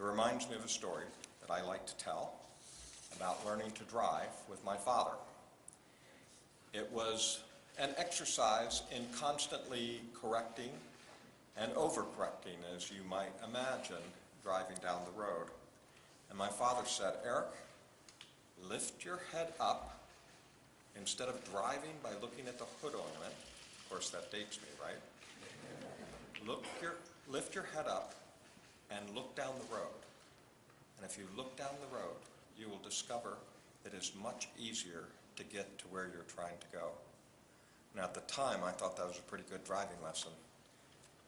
It reminds me of a story that I like to tell about learning to drive with my father. It was an exercise in constantly correcting and overcorrecting, as you might imagine, driving down the road. And my father said, "Eric, lift your head up instead of driving by looking at the hood ornament." Of course, that dates me, right? Lift your head up and look down the road. And if you look down the road, you will discover that it's much easier to get to where you're trying to go. Now, at the time, I thought that was a pretty good driving lesson,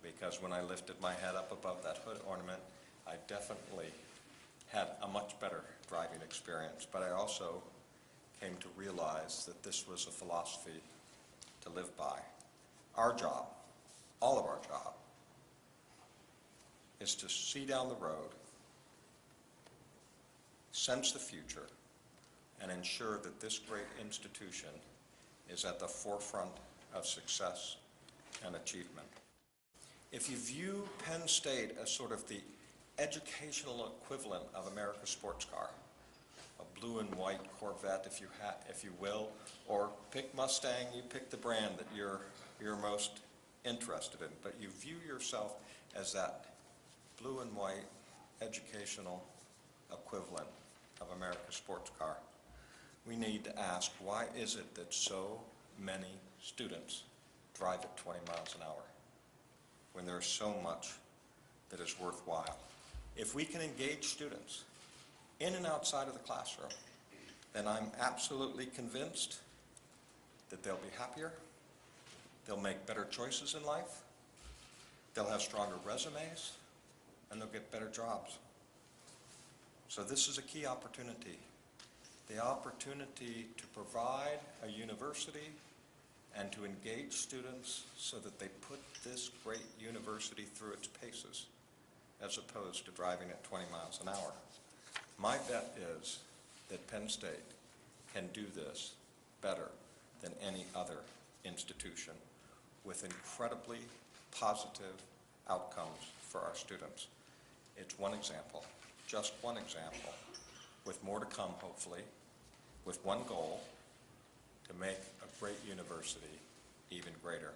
because when I lifted my head up above that hood ornament, I definitely had a much better driving experience. But I also came to realize that this was a philosophy to live by. Our job, all of our job, is to see down the road, sense the future, and ensure that this great institution is at the forefront of success and achievement. If you view Penn State as sort of the educational equivalent of America's sports car, a blue and white Corvette, if you will, or pick Mustang, you pick the brand that you're most interested in, but you view yourself as that blue and white educational equivalent of America's sports car, we need to ask, why is it that so many students drive at 20 miles an hour when there's so much that is worthwhile? If we can engage students in and outside of the classroom, then I'm absolutely convinced that they'll be happier, they'll make better choices in life, they'll have stronger resumes, and they'll get better jobs. So this is a key opportunity. The opportunity to provide a university and to engage students so that they put this great university through its paces, as opposed to driving at 20 miles an hour. My bet is that Penn State can do this better than any other institution, with incredibly positive outcomes for our students. It's one example, just one example, with more to come, hopefully, with one goal: to make a great university even greater.